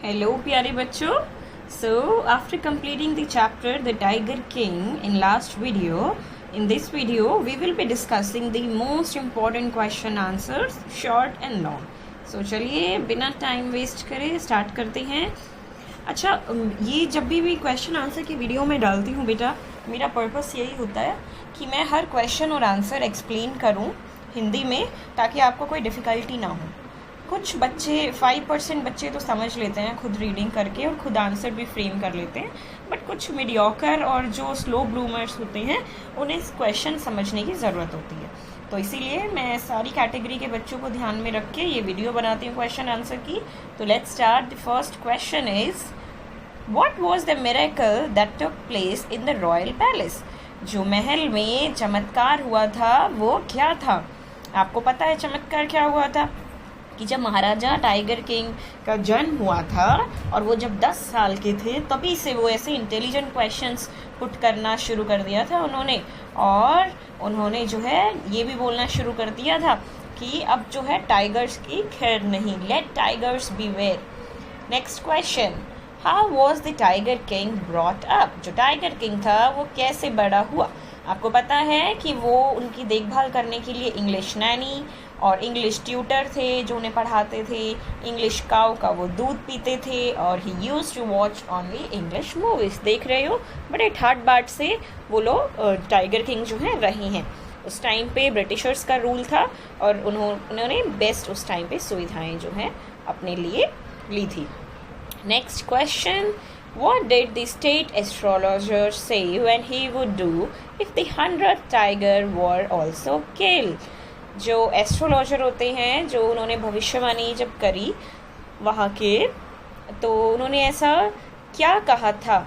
Hello, प्यारे बच्चों. So, after completing the chapter The Tiger King in last video, in this video we will be discussing the most important question answers, short and long. So, चलिए बिना time waste करे start करते हैं. अच्छा, ये जब भी क्वेश्चन आंसर की वीडियो में डालती हूँ बेटा, मेरा पर्पस यही होता है कि मैं हर क्वेश्चन और आंसर एक्सप्लेन करूँ हिंदी में, ताकि आपको कोई डिफ़िकल्टी ना हो. कुछ बच्चे 5% बच्चे तो समझ लेते हैं खुद रीडिंग करके और खुद आंसर भी फ्रेम कर लेते हैं, बट कुछ मीडियोकर और जो स्लो ब्लूमर्स होते हैं उन्हें क्वेश्चन समझने की ज़रूरत होती है. तो इसीलिए मैं सारी कैटेगरी के बच्चों को ध्यान में रख के ये वीडियो बनाती हूँ क्वेश्चन आंसर की. तो let's start. The first question is, what was the miracle that took place in the royal palace? जो महल में चमत्कार हुआ था वो क्या था? आपको पता है चमत्कार क्या हुआ था? कि जब महाराजा टाइगर किंग का जन्म हुआ था और वो जब 10 साल के थे, तभी से वो ऐसे इंटेलिजेंट क्वेश्चंस पुट करना शुरू कर दिया था उन्होंने. और उन्होंने जो है ये भी बोलना शुरू कर दिया था कि अब जो है टाइगर्स की खैर नहीं, let tigers beware. Next question, how was the tiger king brought up? जो टाइगर किंग था वो कैसे बड़ा हुआ? आपको पता है कि वो उनकी देखभाल करने के लिए इंग्लिश नैनी और इंग्लिश ट्यूटर थे जो उन्हें पढ़ाते थे. इंग्लिश काऊ का वो दूध पीते थे और he used to watch only English movies. देख रहे हो बड़े ठाट बाट से वो लोग टाइगर किंग जो हैं रहे हैं. उस टाइम पे ब्रिटिशर्स का रूल था और उन्होंने बेस्ट उस टाइम पे सुविधाएं जो हैं अपने लिए ली थी. Next question, what did the state astrologer say when he would do if the 100th tiger were also killed? जो एस्ट्रोलॉजर होते हैं, जो उन्होंने भविष्यवाणी जब करी वहाँ के, तो उन्होंने ऐसा क्या कहा था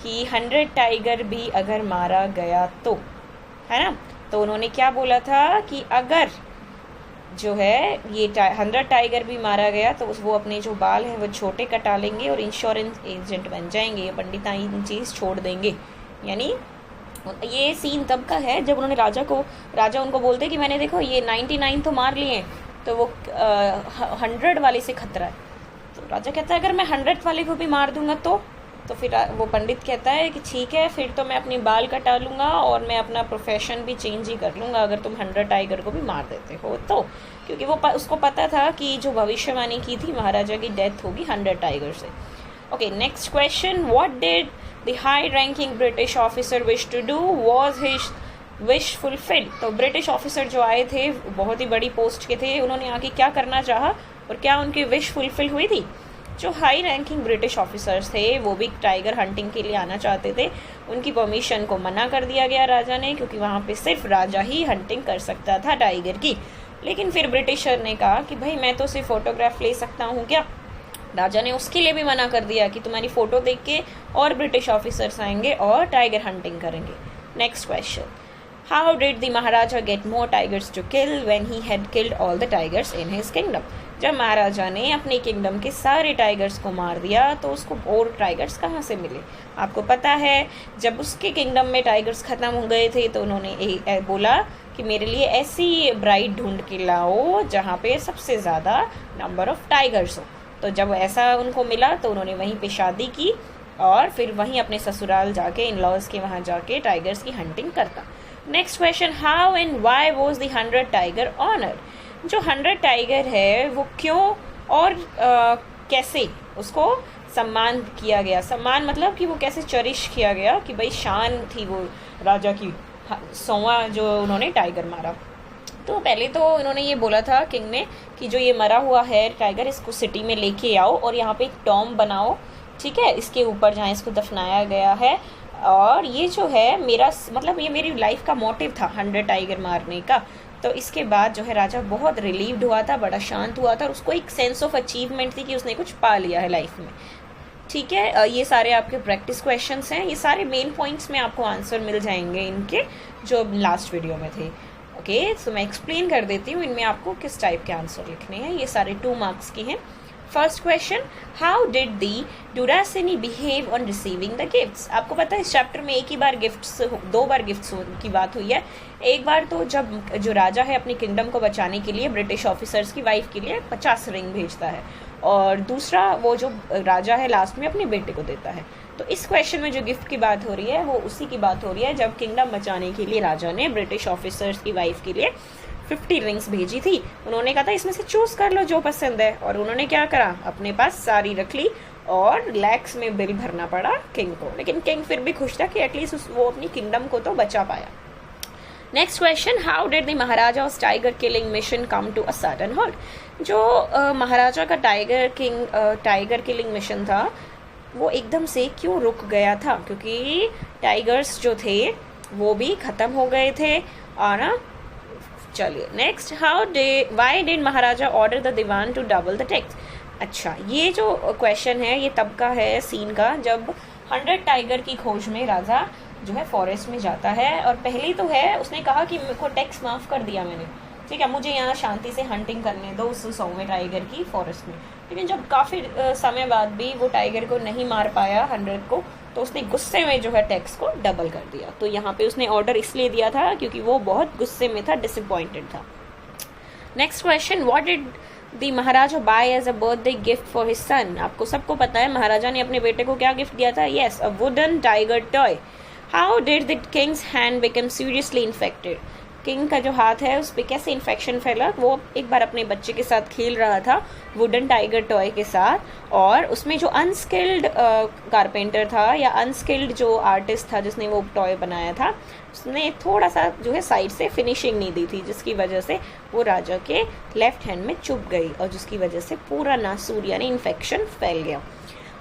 कि 100 टाइगर भी अगर मारा गया तो, है ना? तो उन्होंने क्या बोला था कि अगर जो है ये 100 टाइगर भी मारा गया तो वो अपने जो बाल हैं वो छोटे कटा लेंगे और इंश्योरेंस एजेंट बन जाएंगे, ये पंडिताई चीज़ छोड़ देंगे. यानी ये सीन तब का है जब उन्होंने राजा उनको बोलते कि मैंने देखो ये 99 तो मार लिए हैं, तो वो 100 वाले से खतरा है. तो राजा कहता है अगर मैं 100 वाले को भी मार दूंगा तो फिर वो पंडित कहता है कि ठीक है, फिर तो मैं अपनी बाल कटा लूँगा और मैं अपना प्रोफेशन भी चेंज ही कर लूँगा अगर तुम 100 टाइगर को भी मार देते हो तो. क्योंकि वो उसको पता था कि जो भविष्यवाणी की थी महाराजा की डेथ होगी 100 टाइगर से. Okay, next question, what did the high ranking British officer wish to do? Was his wish fulfilled? तो ब्रिटिश ऑफिसर जो आए थे बहुत ही बड़ी पोस्ट के थे, उन्होंने आके क्या करना चाहा और क्या उनकी विश फुलफिल हुई थी? जो हाई रैंकिंग ब्रिटिश ऑफिसर्स थे वो भी टाइगर हंटिंग के लिए आना चाहते थे. उनकी परमिशन को मना कर दिया गया राजा ने, क्योंकि वहाँ पे सिर्फ राजा ही हंटिंग कर सकता था टाइगर की. लेकिन फिर ब्रिटिशर ने कहा कि भाई मैं तो सिर्फ फोटोग्राफ ले सकता हूँ क्या? राजा ने उसके लिए भी मना कर दिया कि तुम्हारी फ़ोटो देख के और ब्रिटिश ऑफिसर्स आएंगे और टाइगर हंटिंग करेंगे. Next question, how did the maharaja get more tigers to kill when he had killed all the tigers in his kingdom? जब महाराजा ने अपने किंगडम के सारे टाइगर्स को मार दिया तो उसको और टाइगर्स कहाँ से मिले? आपको पता है जब उसके किंगडम में टाइगर्स ख़त्म हो गए थे तो उन्होंने बोला कि मेरे लिए ऐसी ब्राइड ढूंढ के लाओ जहाँ पे सबसे ज़्यादा नंबर ऑफ टाइगर्स हो. तो जब ऐसा उनको मिला तो उन्होंने वहीं पे शादी की और फिर वहीं अपने ससुराल जाके, इन लॉज के वहाँ जाके टाइगर्स की हंटिंग करता. Next question, how and why was the 100 tiger honoured? जो 100 टाइगर है वो क्यों और कैसे उसको सम्मान किया गया? सम्मान मतलब कि वो कैसे चरिश किया गया, कि भाई शान थी वो राजा की 100वां जो उन्होंने टाइगर मारा. तो पहले तो इन्होंने ये बोला था किंग ने कि जो ये मरा हुआ है टाइगर, इसको सिटी में लेके आओ और यहाँ पे एक टॉम्ब बनाओ, ठीक है, इसके ऊपर जहाँ इसको दफनाया गया है. और ये जो है मेरा मतलब ये मेरी लाइफ का मोटिव था 100 टाइगर मारने का. तो इसके बाद जो है राजा बहुत रिलीव्ड हुआ था, बड़ा शांत हुआ था और उसको एक सेंस ऑफ अचीवमेंट थी कि उसने कुछ पा लिया है लाइफ में. ठीक है, ये सारे आपके प्रैक्टिस क्वेश्चंस हैं, ये सारे मेन पॉइंट्स में आपको आंसर मिल जाएंगे इनके जो लास्ट वीडियो में थे. ओके, सो मैं एक्सप्लेन कर देती हूँ इनमें आपको किस टाइप के आंसर लिखने हैं. ये सारे 2 मार्क्स के हैं. First question, how did the डुरासिनी behave on receiving the gifts? आपको पता है इस चैप्टर में एक ही बार दो बार गिफ्ट्स की बात हुई है. एक बार तो जब जो राजा है अपनी किंगडम को बचाने के लिए ब्रिटिश ऑफिसर्स की वाइफ के लिए 50 रिंग भेजता है, और दूसरा वो जो राजा है लास्ट में अपने बेटे को देता है। तो इस क्वेश्चन में जो गिफ्ट की बात हो रही है वो उसी की बात हो रही है जब किंगडम बचाने के लिए राजा ने ब्रिटिश ऑफिसर्स की वाइफ के लिए 50 रिंग्स भेजी थी। उन्होंने कहा था इसमें से चूज कर लो जो पसंद है, और उन्होंने क्या करा, अपने पास सारी रख ली और लैक्स में बिल भरना पड़ा किंग को। लेकिन किंग फिर भी खुश था कि एटलीस्ट वो अपनी किंगडम को तो बचा पाया। Next question, how did the Maharaja's tiger killing mission come to a sudden halt? जो महाराजा का टाइगर किलिंग मिशन था वो एकदम से क्यों रुक गया था? क्योंकि टाइगर्स जो थे वो भी खत्म हो गए थे। और चलिए next, why did maharaja order the dewan to double the tax? अच्छा, ये जो क्वेश्चन है ये तब का है सीन का जब 100 टाइगर की खोज में राजा जो है फॉरेस्ट में जाता है। और पहले तो है उसने कहा कि मेरे को टैक्स माफ़ कर दिया मैंने, ठीक है, मुझे यहाँ शांति से हंटिंग करने दो उस 100वें टाइगर की फॉरेस्ट में। लेकिन जब काफ़ी समय बाद भी वो टाइगर को नहीं मार पाया 100 को, तो उसने गुस्से में जो है टैक्स को डबल कर दिया। तो यहाँ पे उसने ऑर्डर इसलिए दिया था क्योंकि वो बहुत गुस्से में था, डिसअपॉइंटेड था। Next question, what did the maharaja buy as a birthday gift for his son? आपको सबको पता है महाराजा ने अपने बेटे को क्या गिफ्ट दिया था? Yes, a wooden tiger toy. How did the Kings hand become seriously infected? King का जो हाथ है उस पर कैसे इन्फेक्शन फैला? वो एक बार अपने बच्चे के साथ खेल रहा था वुडन टाइगर टॉय के साथ, और उसमें जो अनस्किल्ड कारपेंटर था या अनस्किल्ड जो आर्टिस्ट था जिसने वो टॉय बनाया था, उसने थोड़ा सा जो है साइड से फिनिशिंग नहीं दी थी, जिसकी वजह से वो राजा के लेफ्ट हैंड में चुभ गई और जिसकी वजह से पूरा नासूर यानी इन्फेक्शन फैल गया।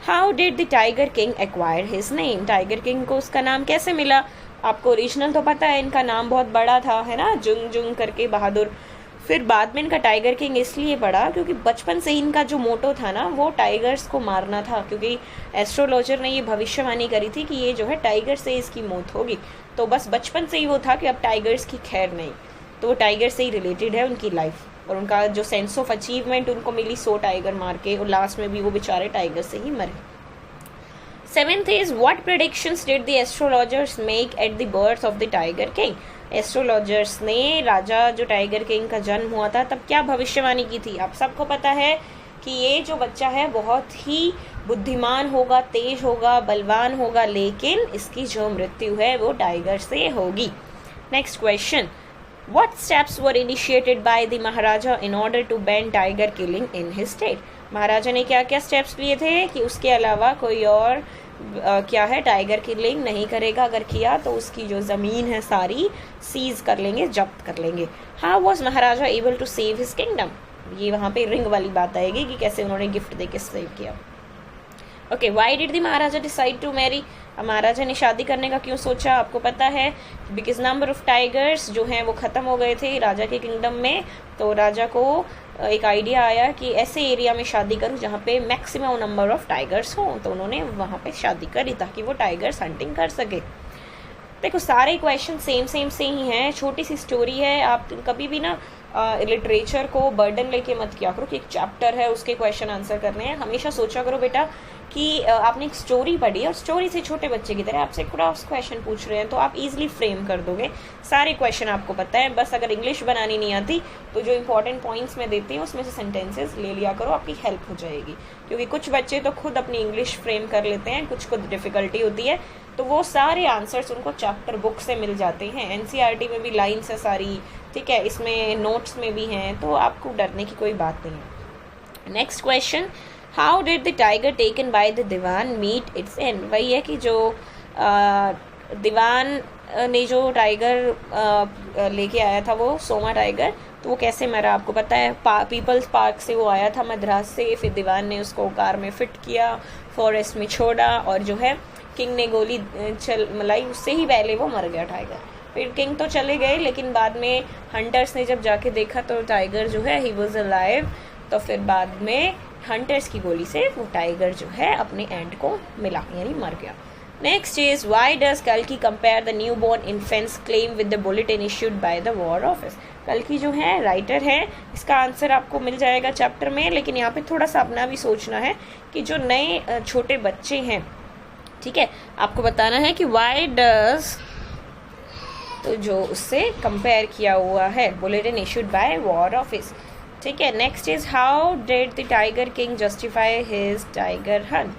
How did the tiger king acquire his name? Tiger king को उसका नाम कैसे मिला? आपको ओरिजिनल तो पता है, इनका नाम बहुत बड़ा था, है ना, जुंग जुंग करके बहादुर। फिर बाद में इनका टाइगर किंग इसलिए पड़ा क्योंकि बचपन से ही इनका जो मोटो था ना वो टाइगर्स को मारना था, क्योंकि एस्ट्रोलॉजर ने ये भविष्यवाणी करी थी कि ये जो है टाइगर से इसकी मौत होगी। तो बस बचपन से ही वो था कि अब टाइगर्स की खैर नहीं, तो वो टाइगर से ही रिलेटेड है उनकी लाइफ, और उनका जो सेंस ऑफ अचीवमेंट उनको मिली 100 टाइगर मार के, और लास्ट में भी वो बेचारे टाइगर से ही मरे। 7th is, what predictions did the astrologers make at the birth of the tiger king? Astrologers ने राजा जो टाइगर किंग का जन्म हुआ था तब क्या भविष्यवाणी की थी? आप सबको पता है कि ये जो बच्चा है बहुत ही बुद्धिमान होगा, तेज होगा, बलवान होगा, लेकिन इसकी जो मृत्यु है वो टाइगर से होगी। Next question, what steps were initiated by the Maharaja in order to ban tiger killing in his state? महाराजा ने क्या क्या स्टेप्स लिए थे कि उसके अलावा कोई और क्या है टाइगर किलिंग नहीं करेगा, अगर किया तो उसकी जो ज़मीन है सारी सीज कर लेंगे, जब्त कर लेंगे। How was maharaja able to save his kingdom? ये वहाँ पे रिंग वाली बात आएगी कि कैसे उन्होंने गिफ्ट दे के सेव किया। Okay, why did the Maharaja decide to marry? Maharaja ने शादी करने का क्यों सोचा? आपको पता है, बिकॉज नंबर ऑफ टाइगर्स जो हैं वो ख़त्म हो गए थे राजा के किंगडम में। तो राजा को एक आइडिया आया कि ऐसे एरिया में शादी करूं जहाँ पे मैक्सिमम नंबर ऑफ टाइगर्स हों, तो उन्होंने वहाँ पे शादी करी ताकि वो टाइगर्स हंटिंग कर सके। देखो सारे क्वेश्चन सेम से ही हैं, छोटी सी स्टोरी है। आप कभी भी ना लिटरेचर को बर्डन लेके मत किया करो कि एक चैप्टर है उसके क्वेश्चन आंसर करने हैं। हमेशा सोचा करो बेटा कि आपने एक स्टोरी पढ़ी और स्टोरी से छोटे बच्चे की तरह आपसे क्रॉस क्वेश्चन पूछ रहे हैं तो आप इजीली फ्रेम कर दोगे। सारे क्वेश्चन आपको पता है, बस अगर इंग्लिश बनानी नहीं आती तो जो इंपॉर्टेंट पॉइंट्स मैं देती हूँ उसमें से सेंटेंसेस ले लिया करो, आपकी हेल्प हो जाएगी। क्योंकि कुछ बच्चे तो खुद अपनी इंग्लिश फ्रेम कर लेते हैं, कुछ को डिफ़िकल्टी होती है, तो वो सारे आंसर्स उनको चैप्टर बुक से मिल जाते हैं। एनसीईआरटी में भी लाइन्स है सारी, ठीक है, इसमें नोट्स में भी हैं, तो आपको डरने की कोई बात नहीं है। Next question, how did the tiger taken by the dewan meet its end? वही है कि जो दीवान ने जो टाइगर लेके आया था वो सोमा टाइगर, तो वो कैसे मरा आपको पता है। पीपल्स पार्क से वो आया था मद्रास से, फिर दीवान ने उसको कार में फिट किया, फॉरेस्ट में छोड़ा, और जो है किंग ने गोली मलाई, उससे ही पहले वो मर गया टाइगर। फिर किंग तो चले गए, लेकिन बाद में हंटर्स ने जब जाके देखा तो टाइगर जो है ही वॉज अलाइव। तो फिर बाद में हंटर्स की गोली से वो टाइगर जो है अपने एंड को मिला, यानी मर गया। नेक्स्ट इज, व्हाई डज कल्कि compare the new born infants claim with the bulletin issued by the war office? कल्कि जो है राइटर है, इसका आंसर आपको मिल जाएगा चैप्टर में, लेकिन यहाँ पे थोड़ा सा अपना भी सोचना है कि जो नए छोटे बच्चे हैं, ठीक है, आपको बताना है कि व्हाई डज, तो जो उससे कंपेयर किया हुआ है bulletin issued bye war office. ठीक है. Next is how did the tiger king justify his tiger Hunt.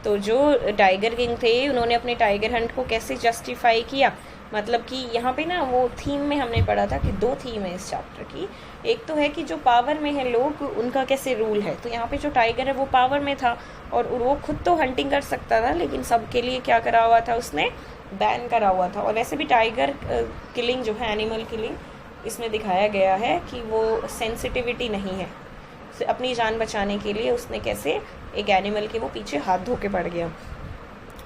तो जो टाइगर किंग थे उन्होंने अपने टाइगर हंट को कैसे जस्टिफाई किया. मतलब कि यहाँ पे ना वो थीम में हमने पढ़ा था कि 2 थीम है इस चैप्टर की. एक तो है कि जो पावर में है लोग उनका कैसे रूल है. तो यहाँ पे जो टाइगर है वो पावर में था और वो खुद तो हंटिंग कर सकता था, लेकिन सबके लिए क्या करा हुआ था उसने, बैन करा हुआ था. और वैसे भी टाइगर किलिंग जो है, एनिमल किलिंग, इसमें दिखाया गया है कि वो सेंसिटिविटी नहीं है. अपनी जान बचाने के लिए उसने कैसे एक एनिमल के वो पीछे हाथ धो के पड़ गया.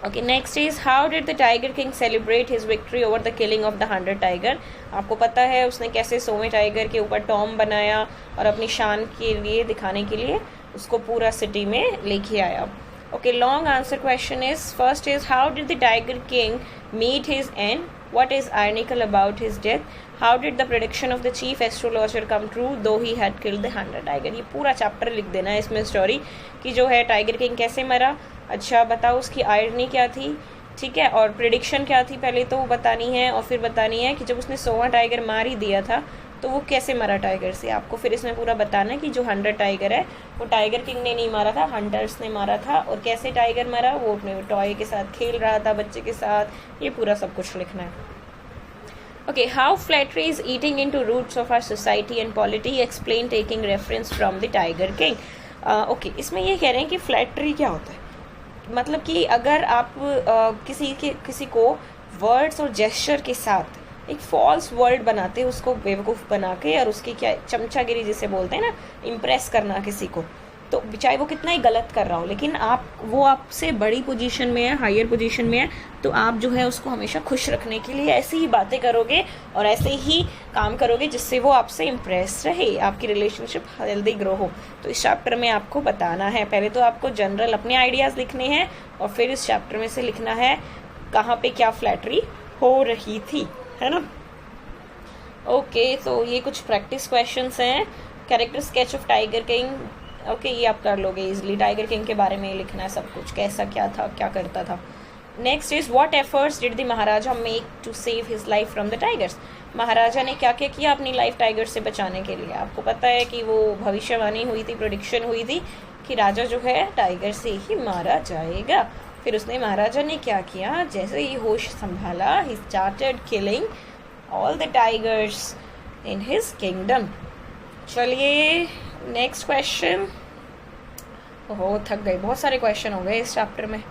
Okay, next is how did the tiger king celebrate his victory over the killing of the 100 tiger. आपको पता है उसने कैसे 100वें टाइगर के ऊपर टॉम बनाया और अपनी शान के लिए दिखाने के लिए उसको पूरा सिटी में लेके आया. Okay, long answer question is, first is how did the tiger king meet his end, what is ironical about his death, how did the prediction of the chief astrologer come true though he had killed the 100 tiger. ये पूरा chapter लिख देना है इसमें story कि जो है tiger king कैसे मरा. अच्छा बताओ उसकी आयरनी क्या थी, ठीक है, और प्रिडिक्शन क्या थी पहले तो वो बतानी है, और फिर बतानी है कि जब उसने 100वां टाइगर मार ही दिया था तो वो कैसे मरा टाइगर से. आपको फिर इसमें पूरा बताना है कि जो 100 टाइगर है वो टाइगर किंग ने नहीं मारा था, हंटर्स ने मारा था. और कैसे टाइगर मरा, वो अपने टॉय के साथ खेल रहा था, बच्चे के साथ. ये पूरा सब कुछ लिखना है. Okay, how flattery is eating into roots of our society and polity. Explain taking reference from the Tiger King. Okay, इसमें ये कह रहे हैं कि फ्लैटरी क्या होता है. मतलब कि अगर आप किसी को वर्ड्स और जेस्चर के साथ एक फॉल्स वर्ड बनाते हैं, उसको बेवकूफ़ बना के, और उसकी क्या चमचागिरी जिसे बोलते हैं ना, इम्प्रेस करना किसी को, तो चाहे वो कितना ही गलत कर रहा हो, लेकिन वो आपसे बड़ी पोजीशन में है, हायर पोजीशन में है, तो आप जो है उसको हमेशा खुश रखने के लिए ऐसी ही बातें करोगे और ऐसे ही काम करोगे जिससे वो आपसे इम्प्रेस रहे, आपकी रिलेशनशिप हेल्दी ग्रो हो. तो इस चैप्टर में आपको बताना है. पहले तो आपको जनरल अपने आइडियाज़ लिखने हैं और फिर इस चैप्टर में से लिखना है कहाँ पे क्या फ्लैटरी हो रही थी, है ना. ओके, तो ये कुछ प्रैक्टिस क्वेश्चंस हैं. Character sketch of tiger king. Okay, ये आप कर लोगे इजली. टाइगर किंग के बारे में लिखना है सब कुछ, कैसा क्या था, क्या करता था. Next is what efforts did the Maharaja make to save his life from the tigers. Maharaja ने क्या क्या किया अपनी लाइफ टाइगर से बचाने के लिए. आपको पता है कि वो भविष्यवाणी हुई थी, प्रेडिक्शन हुई थी कि राजा जो है टाइगर से ही मारा जाएगा. फिर उसने, महाराजा ने क्या किया, जैसे ही होश संभाला, he started killing all the tigers in his kingdom. चलिए नेक्स्ट क्वेश्चन. ओहो, थक गए, बहुत सारे क्वेश्चन हो गए इस चैप्टर में.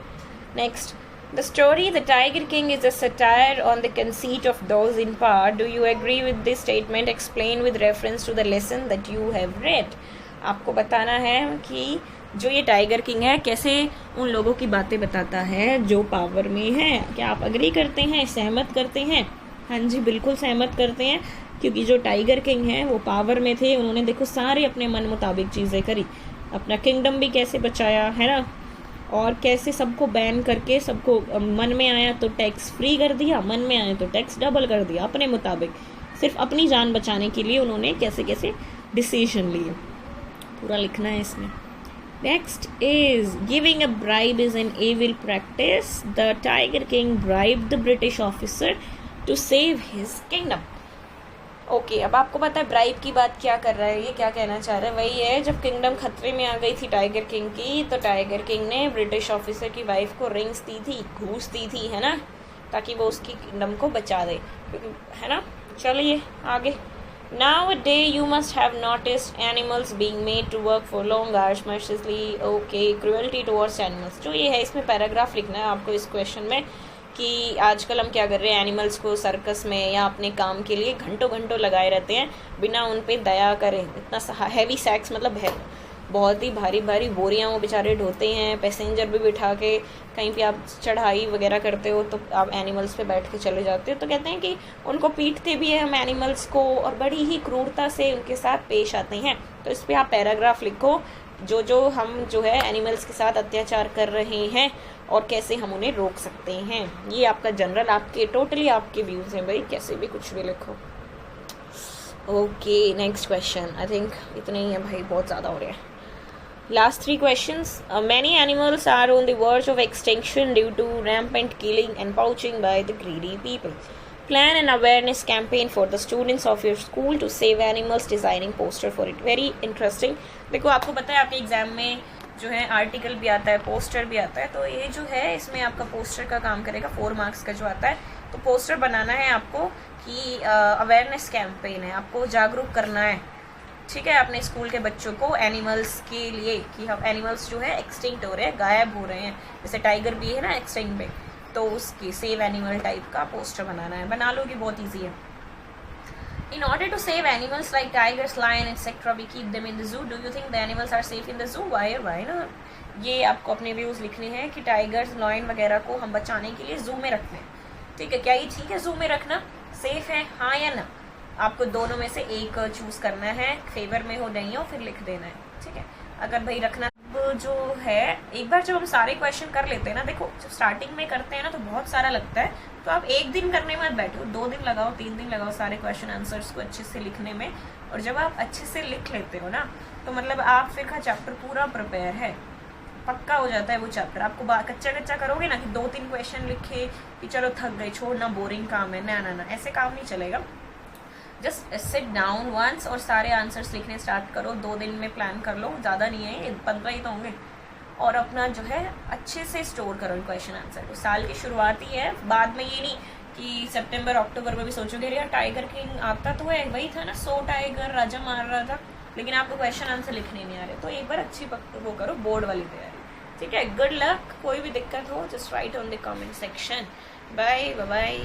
Next, the story the tiger king is a satire on the conceit of those in power. Do you agree with this statement? Explain with reference to the lesson that you have read. आपको बताना है कि जो ये tiger king है कैसे उन लोगों की बातें बताता है जो पावर में है. क्या आप अग्री करते हैं, सहमत करते हैं? हाँ जी, बिल्कुल सहमत करते हैं, क्योंकि जो टाइगर किंग है वो पावर में थे. उन्होंने देखो सारे अपने मन मुताबिक चीज़ें करी, अपना किंगडम भी कैसे बचाया, है ना, और कैसे सबको बैन करके, सबको मन में आया तो टैक्स फ्री कर दिया, मन में आया तो टैक्स डबल कर दिया, अपने मुताबिक, सिर्फ अपनी जान बचाने के लिए उन्होंने कैसे कैसे डिसीजन लिए. पूरा लिखना है इसमें. Next is giving a bribe is an evil practice. The tiger king bribe the British officer to save his kingdom. Okay, अब आपको पता है ब्राइब की बात क्या कर रहा है, ये क्या कहना चाह रहा है. वही है, जब किंगडम खतरे में आ गई थी टाइगर किंग की, तो टाइगर किंग ने ब्रिटिश ऑफिसर की वाइफ को रिंग्स दी थी, घूस दी थी, है ना, ताकि वो उसकी किंगडम को बचा दे, है ना. चलिए आगे. Nowadays you must have noticed animals being made to work for long hours mercilessly. Okay, cruelty towards animals. जो ये है, इसमें पैराग्राफ लिखना है आपको इस क्वेश्चन में कि आजकल हम क्या कर रहे हैं, एनिमल्स को सर्कस में या अपने काम के लिए घंटों घंटों लगाए रहते हैं बिना उन पे दया करें. इतना हैवी सैक्स, मतलब है बहुत ही भारी भारी बोरियां वो बेचारे ढोते हैं. पैसेंजर भी बिठा के कहीं पे आप चढ़ाई वगैरह करते हो तो आप एनिमल्स पे बैठ के चले जाते हो, तो कहते हैं कि उनको पीटते भी हैं हम एनिमल्स को और बड़ी ही क्रूरता से उनके साथ पेश आते हैं. तो इस पर आप पैराग्राफ लिखो जो हम जो है एनिमल्स के साथ अत्याचार कर रहे हैं और कैसे हम उन्हें रोक सकते हैं. ये आपका जनरल, आपके टोटली आपके व्यूज़ हैं भाई, कैसे भी कुछ भी लिखो. Okay, next question. I think इतने ही है भाई, बहुत ज़्यादा हो रहे हैं. Last 3 questions. Many animals are on the verge of extinction due to rampant killing and poaching by the greedy people. Plan an awareness campaign for the students of your school to save animals, designing poster for it. Very interesting. देखो आपको पता है आपके exam में जो है article भी आता है, पोस्टर भी आता है, तो ये जो है इसमें आपका पोस्टर का काम करेगा, 4 मार्क्स का जो आता है। तो पोस्टर बनाना है आपको कि अवेयरनेस कैंपेन है, आपको जागरूक करना है, ठीक है, अपने स्कूल के बच्चों को एनिमल्स के लिए कि हम एनिमल्स जो है एक्सटिंक्ट हो रहे हैं, गायब हो रहे हैं, जैसे टाइगर भी है ना एक्सटिंक्ट पे, तो उसकी सेव एनिमल टाइप का पोस्टर बनाना है। बना लोगे, बहुत ईजी है। In order to save animals like tigers, lion, etc., we keep them in the zoo. Do you think the animals are safe in the zoo? Why or why not? ये आपको अपने views लिखने हैं कि tigers, lion वगैरह को हम बचाने के लिए जू में रखते हैं, ठीक है। क्या ये ठीक है जू में रखना, सेफ है, हाँ या ना? आपको दोनों में से एक चूज करना है, फेवर में हो नहीं हो फिर लिख देना है, ठीक है। अगर भाई रखना जो है, एक बार जब हम सारे क्वेश्चन कर लेते हैं ना, देखो जब स्टार्टिंग में करते हैं ना तो बहुत सारा लगता है, तो आप एक दिन करने में बैठो, 2 दिन लगाओ, 3 दिन लगाओ सारे क्वेश्चन आंसर्स को अच्छे से लिखने में। और जब आप अच्छे से लिख लेते हो ना तो मतलब आप फिर का चैप्टर पूरा प्रिपेयर है, पक्का हो जाता है वो चैप्टर। आपको कच्चा कच्चा करोगे ना कि 2-3 क्वेश्चन लिखे कि चलो थक गए, छोड़ना, बोरिंग काम है, ना ऐसे काम नहीं चलेगा। जस्ट सिट डाउन वंस और सारे आंसर्स लिखने स्टार्ट करो। 2 दिन में प्लान कर लो, ज़्यादा नहीं है, 15 ही तो होंगे। और अपना जो है अच्छे से स्टोर करो क्वेश्चन आंसर को। साल की शुरुआत ही है, बाद में ये नहीं कि सितंबर अक्टूबर में भी सोचोगे यार टाइगर किंग आता तो है, वही था ना 100 टाइगर राजा मार रहा था, लेकिन आपको क्वेश्चन आंसर लिखने नहीं आ रहे। तो एक बार अच्छी वो करो, बोर्ड वाली तैयारी, ठीक है। Good luck. कोई भी दिक्कत हो just write on the comment section. Bye bye.